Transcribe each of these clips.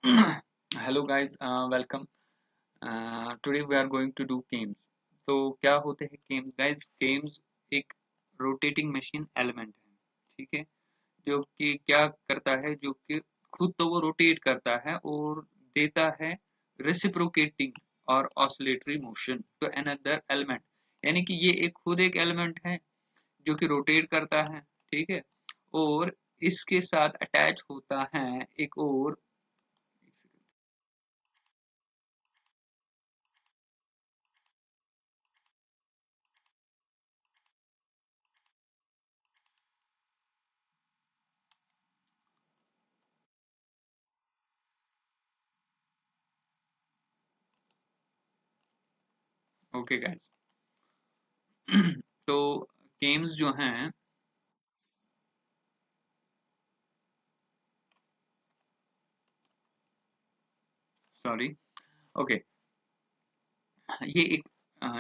Hello guys, welcome. Today we are going to do cams. तो क्या होते हैं गेम्स गाइस? गेम्स एक रोटेटिंग मशीन एलिमेंट है, ठीक है, जो कि क्या करता है, जो कि खुद तो वो रोटेट करता है और देता है रेसिप्रोकेटिंग और oscillatory motion to another element. यानी कि ये एक खुद एक एलिमेंट है जो कि रोटेट करता है, ठीक है, और इसके साथ अटैच होता है एक और। Okay guys. तो गेम्स जो हैं, सॉरी, ओके, ये एक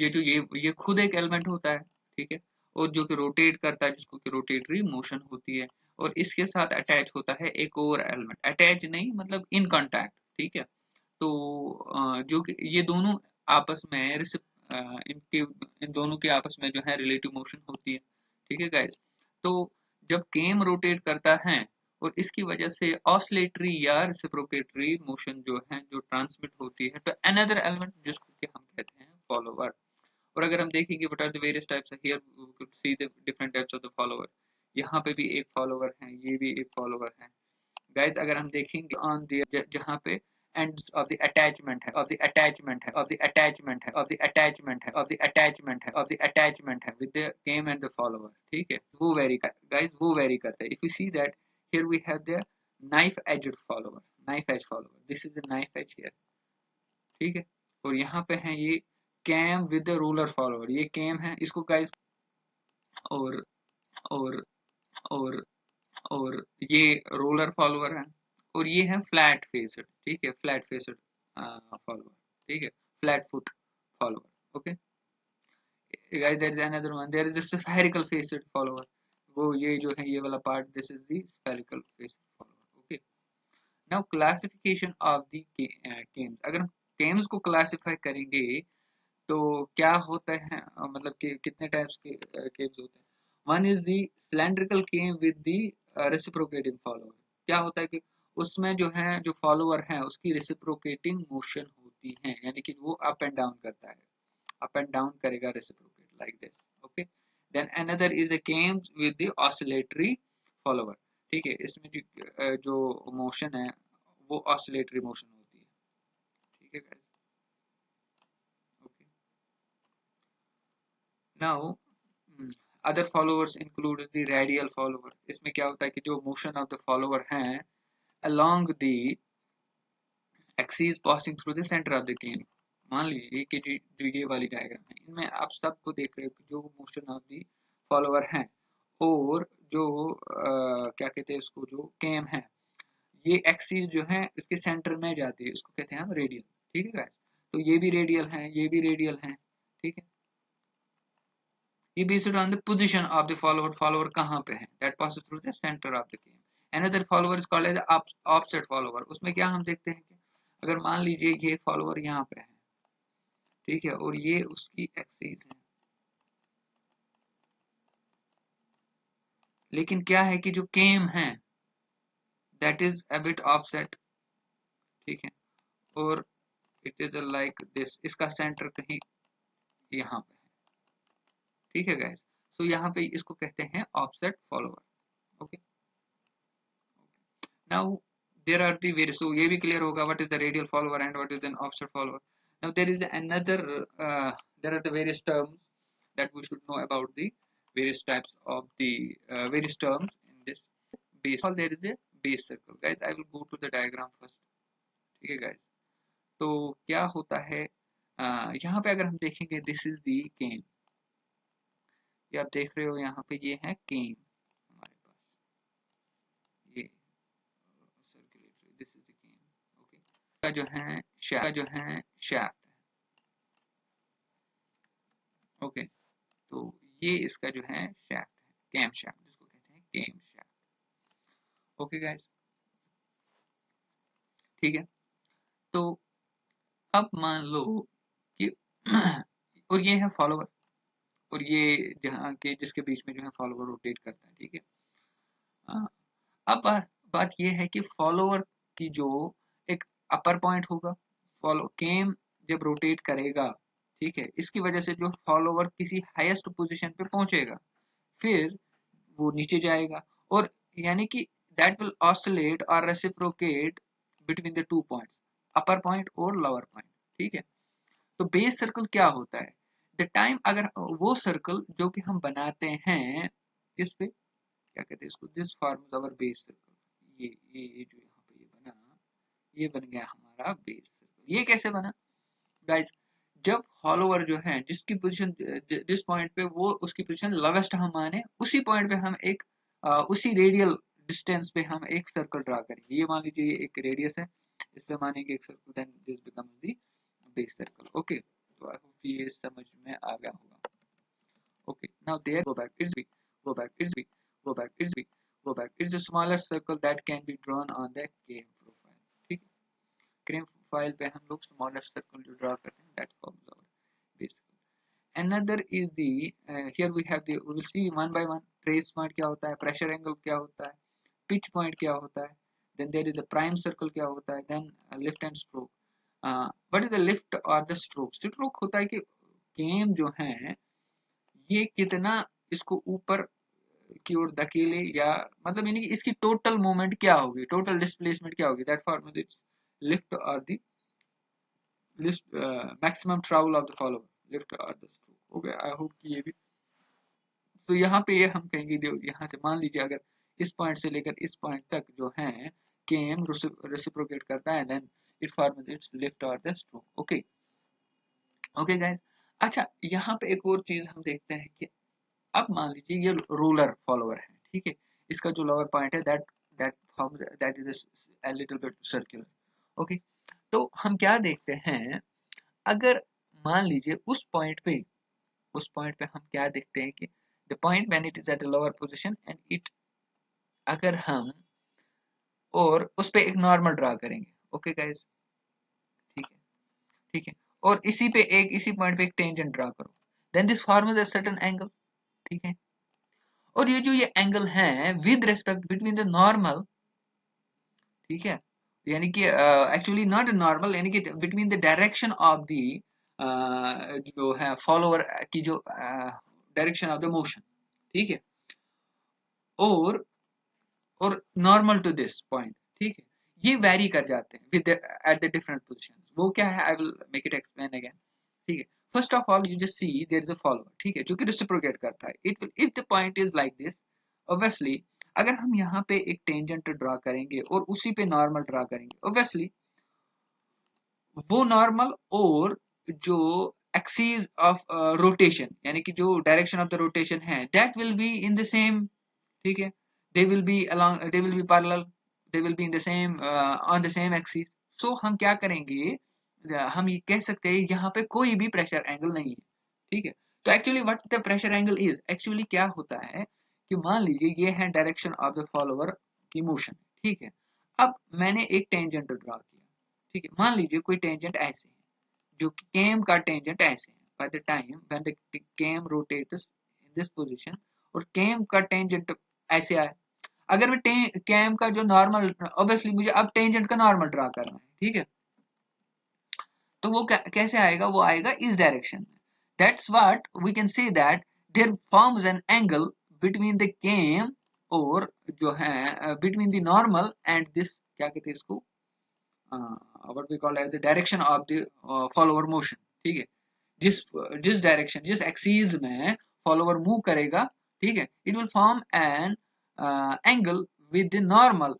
ये जो ये खुद एक एलिमेंट होता है, ठीक है, और जो कि रोटेट करता है, जिसको कि रोटेटरी मोशन होती है, और इसके साथ अटैच होता है एक और एलिमेंट, अटैच नहीं मतलब इन कांटेक्ट, ठीक है। तो जो कि ये दोनों आपस में इनके इन दोनों के आपस में जो है रिलेटिव मोशन होती है, ठीक है गाइस। तो जब गेम रोटेट करता है और इसकी वजह से ऑसिलेटरी या रेसिप्रोकेटरी मोशन जो है जो ट्रांसमिट होती है तो अनदर एलिमेंट, जिसको कि हम कहते हैं फॉलोवर। और अगर हम देखेंगे what are the various types here, we could see the different types of the follower. यहाँ पे भी एक फॉलोवर है, ये भी एक फॉलोवर है गाइस। अगर हम देखेंगे ऑन द जहाँ पे ends of the attachment है, of the attachment है, of the attachment है, of the attachment है, of the attachment है, of the attachment है with the game and the follower, ठीक है, वो वेरी गाइस, वो वेरी करता है। If you see that here we have the knife edged follower, knife edge follower, this is the knife edge here, ठीक है। और यहाँ पे है ये cam with the ruler follower, ये cam है इसको गाइस। और और और और ये रोलर फॉलोअर है, और ये है फ्लैट फेसड, ठीक है, फ्लैट फेसड फॉलोअर, ठीक है, flat foot follower. Okay guys, there is another one, there is the spherical faced follower. वो ये जो है ये वाला part, this is the spherical faced follower. Okay, now classification of the cams. अगर हम गेम्स को क्लासिफाई करेंगे तो क्या होता है, मतलब कि कितने टाइप्स के गेम्स होते हैं। One is the cylindrical game with the reciprocating follower. क्या होता है कि उसमें जो है जो फॉलोअर है उसकी रेसिप्रोकेटिंग मोशन होती है, यानी कि वो अप एंड डाउन करता है, अप एंड डाउन करेगा reciprocate like this. Okay, then another is the cams with the oscillatory follower, ठीक है, इसमें जो मोशन है वो ऑसिलेटरी मोशन होती है, ठीक है guys? Okay. Now, other followers includes the radial follower। इसमें क्या होता है कि जो motion of the follower हैं along the axis passing through the center of the game। मान लीजिए कि जो ये वाली डायग्राम है, इनमें आप सबको देख रहे हो कि जो मोशन ऑफ द फॉलोअर है और जो क्या कहते हैं इसको, जो केम है, ये एक्सिस जो है इसके सेंटर में जाती है, इसको कहते हैं हम रेडियल, ठीक है guys? तो ये भी रेडियल है, ये भी रेडियल है, ठीक है। ये based on the position of the follower, follower कहाँ पे है, that passes through the center of the game। another follower is called as offset follower। उसमें क्या हम देखते हैं कि अगर मान लीजिए ये follower यहाँ पे है, ठीक है, और ये उसकी एक्सिस है, लेकिन क्या है कि जो केम है that is a bit offset, ठीक है, और it is like this, इसका सेंटर कहीं यहाँ पे है, ठीक है guys। तो यहाँ पे इसको कहते हैं offset follower। Okay, now there are the various, so ये भी clear होगा what is the radial follower and what is an offset follower। now there is another there are the various terms that we should know about the various types of the various terms in this base। all there is a base circle guys, I will go to the diagram first, ठीक है guys। तो क्या होता है, यहाँ पे अगर हम देखेंगे दिस इज दी गेम, ये आप देख रहे हो यहाँ पे ये है गेम हमारे पास, ये circulatory, this is the game. Okay, का जो है shaft, ओके, तो ये इसका जो है shaft है, कैम shaft जिसको कहते हैं गेम shaft। ओके गाइस, ठीक है। तो अब मान लो कि और ये है फॉलोवर, और ये जहाँ के जिसके बीच में जो है फॉलोवर रोटेट करता है, ठीक है। हाँ, अब बात ये है कि फॉलोवर की जो एक अपर पॉइंट होगा, फॉलो केम जब रोटेट करेगा, ठीक है, इसकी वजह से जो फॉलोवर किसी हाईएस्ट पोजीशन पे पहुंचेगा, फिर वो नीचे जाएगा, और यानी कि दैट विल ऑसिलेट और reciprocate between the two points, upper point और लोअर पॉइंट, ठीक है। तो बेस सर्कल क्या होता है, द टाइम अगर वो सर्कल जो कि हम बनाते हैं किस पे, क्या कहते हैं इसको, this forms our base circle, ये जो यहाँ पे ये बना, ये बन गया हमारा बेस सर्कल। ये कैसे बना गाइस, जब फॉलोवर जो है जिसकी पोजीशन जिस पॉइंट पे वो उसकी पोजीशन लोवेस्ट हम माने, उसी पॉइंट पे हम एक उसी रेडियल डिस्टेंस पे हम एक सर्कल ड्रा करेंगे। ये मान लीजिए ये एक रेडियस है, इस पे मानेंगे एक circle, then this becomes the base circle. Okay, तो आई होप ये समझ में आ गया होगा। Okay, now there go back is big, go back is big, go back is big, go back is a smaller circle that can be drawn on the KM profile, ठीक है। KM profile पे हम लोग smaller circle जो draw करते हैं, that forms our base circle. Another is the here we have the, we will see one by one, trace point क्या होता है, pressure angle क्या होता है, pitch point क्या होता है, then there is a prime circle क्या होता है, then lift and stroke. What is the lift or the stroke? Stroke होता है कि KM जो है ये कितना इसको ऊपर की ओर धकेले, या मतलब यानी कि इसकी टोटल मूवमेंट क्या होगी, टोटल डिस्प्लेसमेंट क्या होगी, दैट फॉर्म इज लिफ्ट और the maximum travel of the follower, lift और the stroke. Okay, I hope कि ये भी, तो यहाँ पे ये हम कहेंगे, यहाँ से मान लीजिए अगर इस पॉइंट से लेकर इस पॉइंट तक जो है केएम रेसिप्रोकेट करता है, then it forms its lift और the stroke. Okay okay guys, अच्छा यहाँ पे एक और चीज हम देखते हैं कि अब मान लीजिए ये रोलर फॉलोवर है, ठीक है, इसका जो लोअर पॉइंट है that that forms that is a little bit circular. Okay, तो हम क्या देखते हैं, अगर मान लीजिए उस पॉइंट पे हम क्या देखते हैं कि the point when it is at a lower position and it, अगर हम और उस पे एक नॉर्मल ड्रा करेंगे, ओके गाइस, ठीक है, ठीक है, और इसी पॉइंट पे एक टेंजेंट ड्रा करो, then this forms a certain angle, ठीक है। और ये जो ये एंगल है with respect between the normal, ठीक है, यानी कि एक्चुअली नॉट नॉर्मल, यानी कि between the direction of the जो है फॉलोअर की जो डायरेक्शन ऑफ द मोशन, ठीक है, और नॉर्मल टू दिस पॉइंट, ठीक है, ये वेरी कर जाते हैं with at the different positions. वो क्या है, I will make it explain again, ठीक है। First of all you just see there is a follower, ठीक है, जो कि रेसिप्रोकेट करता है, it if the point is like this, obviously अगर हम यहाँ पे एक टेंजेंट ड्रा करेंगे और उसी पे नॉर्मल ड्रा करेंगे, ऑब्वियसली वो नॉर्मल और जो एक्सिस ऑफ रोटेशन, यानी कि जो डायरेक्शन ऑफ द रोटेशन है, that will be in the same, ठीक है, they will be parallel, they will be in the same on the same axis. So हम क्या करेंगे, हम ये कह सकते हैं यहाँ पे कोई भी प्रेशर एंगल नहीं है, ठीक है। तो actually what the pressure angle is, actually क्या होता है कि मान लीजिए ये है डायरेक्शन ऑफ द फॉलोअर की मोशन, ठीक है। अब मैंने एक टेंजेंट ड्रा किया, ठीक है, मान लीजिए कोई टेंजेंट ऐसे है, जो कि केम का टेंजेंट ऐसे है, by the time when the came rotates in this position, और केम का टेंजेंट ऐसे आए, अगर मैं कैम का जो नॉर्मल, ऑब्वियसली मुझे अब टेंजेंट का नॉर्मल ड्रा करना है, ठीक है, तो वो कैसे आएगा, वो आएगा इस डायरेक्शन में, that's what we can say that there forms an angle between the cam और जो है between the normal and this, क्या कहते हैं इसको, what we call as the direction of the follower motion, ठीक है, जिस जिस डायरेक्शन जिस एक्सिस में फॉलोअर मूव करेगा, ठीक है, it will form an angle with the normal,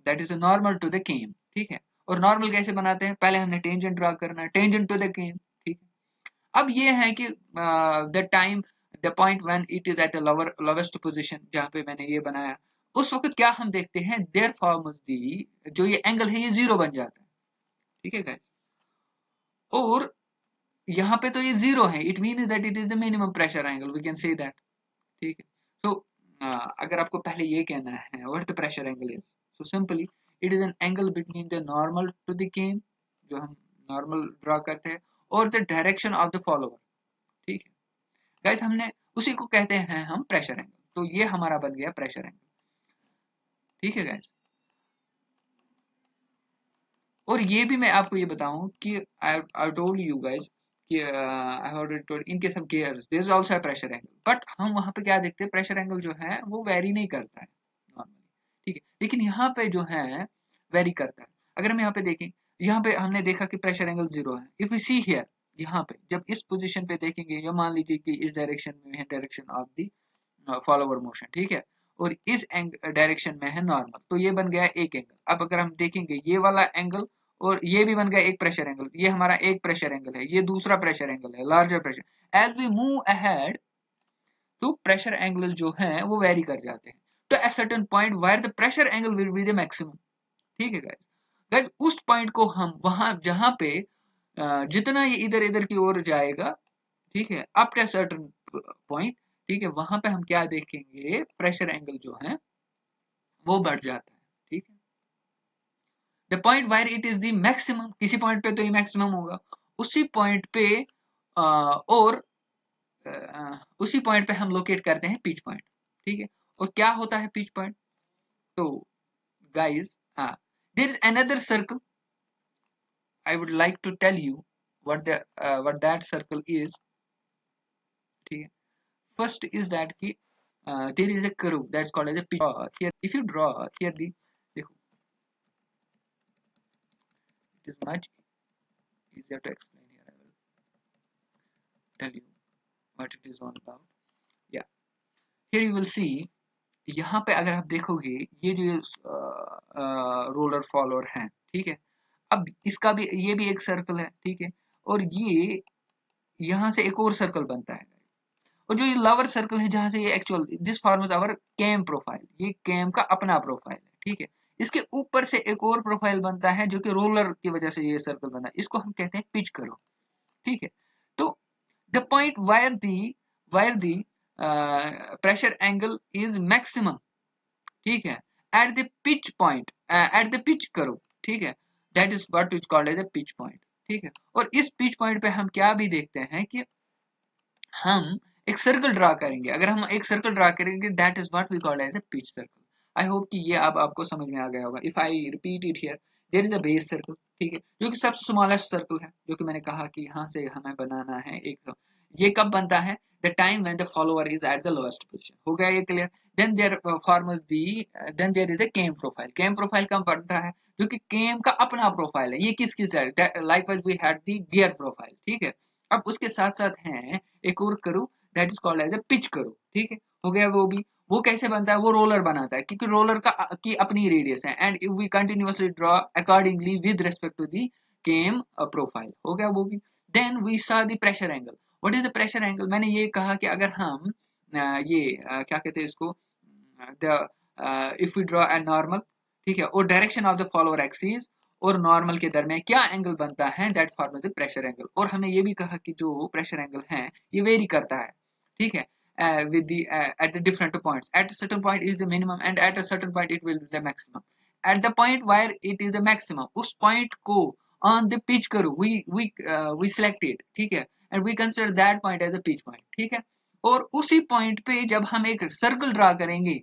that is normal to the cam, ठीक है। और नॉर्मल कैसे बनाते हैं, पहले हमने टेंजेंट ड्रा करना है, टेंजेंट टू द केम, ठीक है। अब ये है कि the time the point when it is at the lowest position, जहां पे मैंने ये बनाया, उस वक्त क्या हम देखते हैं, देयर फॉर्म्स दी, जो ये एंगल है ये जीरो बन जाता है, ठीक है गाइस, और यहाँ पे तो ये जीरो है, it mean that it is the minimum pressure angle, we can say that, ठीक है। तो अगर आपको पहले ये कहना है what the pressure angle is, so simply it is an angle between the normal to the cam, जो हम नॉर्मल ड्रा करते हैं, और the direction of the follower. ठीक है गाइस, हमने उसी को कहते हैं हम प्रेशर एंगल। तो ये हमारा बन गया प्रेशर एंगल। ठीक है गाइस, और ये भी मैं आपको ये बताऊं कि आई टोल्ड यू गाइस कि I already told in case of gears there is also a pressure angle, but हम वहां पे क्या देखते हैं, प्रेशर एंगल जो है वो वेरी नहीं करता है नॉर्मली। ठीक है, लेकिन यहाँ पे जो है वेरी करता है। अगर हम यहाँ पे देखें, यहाँ पे हमने देखा कि प्रेशर एंगल 0 है। इफ यू सी हियर, यहाँ पे जब इस पोजीशन पे देखेंगे, या मान लीजिए कि इस डायरेक्शन में है direction of the follower motion, ठीक है, और इस डायरेक्शन में है नॉर्मल, तो ये बन गया एक एंगल। अब अगर हम देखेंगे ये वाला एंगल, और ये भी बन गया एक प्रेशर एंगल, ये हमारा एक प्रेशर एंगल है, ये दूसरा प्रेशर एंगल है, larger pressure. As we move ahead, तो प्रेशर एंगल जो है वो वेरी कर जाते हैं, तो at certain point where the pressure angle will be the maximum. ठीक है गाइस, गाइस उस पॉइंट को हम वहां जहां पे जितना ये इधर इधर की ओर जाएगा, ठीक है, अप टू सर्टेन पॉइंट, ठीक है, वहां पे हम क्या देखेंगे, प्रेशर एंगल जो है वो बढ़ जाता है। ठीक है, the point wire it is the maximum, किसी पॉइंट पे तो ये मैक्सिमम होगा, उसी पॉइंट पे और उसी पॉइंट पे हम लोकेट करते हैं पिच पॉइंट। ठीक है, और क्या होता है पिच पॉइंट? तो guys there is another circle, I would like to tell you what that circle is। ठीक है, first is that कि there is a curve that's called as a pitch here। if you draw here the, देखो, it is much easier to explain here। I will tell you what it is all about। yeah, here you will see, यहाँ पे अगर आप देखोगे, ये जो roller follower है, ठीक है, अब इसका भी, ये भी एक सर्कल है, ठीक है, और ये यहाँ से एक और सर्कल बनता है, और जो ये लवर सर्कल है जहां से ये actual this forms our cam profile, ये कैम का अपना प्रोफाइल है। ठीक है, इसके ऊपर से एक और प्रोफाइल बनता है जो कि रोलर की वजह से ये सर्कल बना है, इसको हम कहते हैं पिच करो। ठीक है, तो the point where the pressure angle is maximum, ठीक है, at the pitch point, at the pitch curve, ठीक है, that is what is called as a pitch point. ठीक है, और इस पिच पॉइंट पे हम क्या भी देखते हैं कि हम एक सर्कल ड्रा करेंगे। अगर हम एक सर्कल ड्रा करेंगे, that is what we call as a pitch circle. I hope कि ये अब आपको समझ में आ गया होगा। If I repeat it here, there is a base circle, ठीक है, जो कि सबसे स्मॉलेस्ट सर्कल है, जो कि मैंने कहा कि यहाँ से हमें बनाना है एक। ये कब बनता है? The time when the follower is at the lowest position. हो गया ये clear? Then there forms the, then there is a cam profile. Cam profile कब बनता है? जो कि केम का अपना प्रोफाइल है। ये किस किस likewise we had the gear profile. ठीक है, अब उसके साथ साथ है एक और करूँ, that is called as a pitch curve. ठीक है, हो गया वो भी। वो कैसे बनता है? वो रोलर बनाता है, क्योंकि रोलर का की अपनी रेडियस है, and if we continuously draw accordingly with respect to the cam profile. हो गया वो भी। Then we saw the pressure angle. What is the pressure angle? मैंने ये कहा कि अगर हम क्या कहते हैं इसको, the if we draw a normal, ठीक है, और direction of the follower axis और नॉर्मल के दरमियान क्या एंगल बनता है, that form the pressure angle. और हमने ये भी कहा कि जो प्रेशर एंगल है ये वेरी करता है। ठीक है, with the at the different points, at a certain point is the minimum and at a certain point it will be the maximum। at the point where it is the maximum, उस point को on the pitch करो, we select it, ठीक है, and we consider that point as a pitch point। ठीक है, और उसी point पे जब हम एक सर्कल ड्रा करेंगे,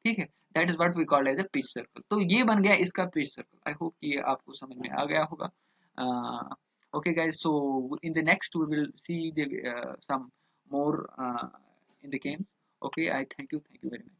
ठीक है, that is what we called as a pitch circle. तो ये बन गया इसका पिच सर्कल। आई होप कि ये आपको समझ में आ गया होगा। Okay guys, so in the next we will see the some more in the games। Okay, I thank you very much।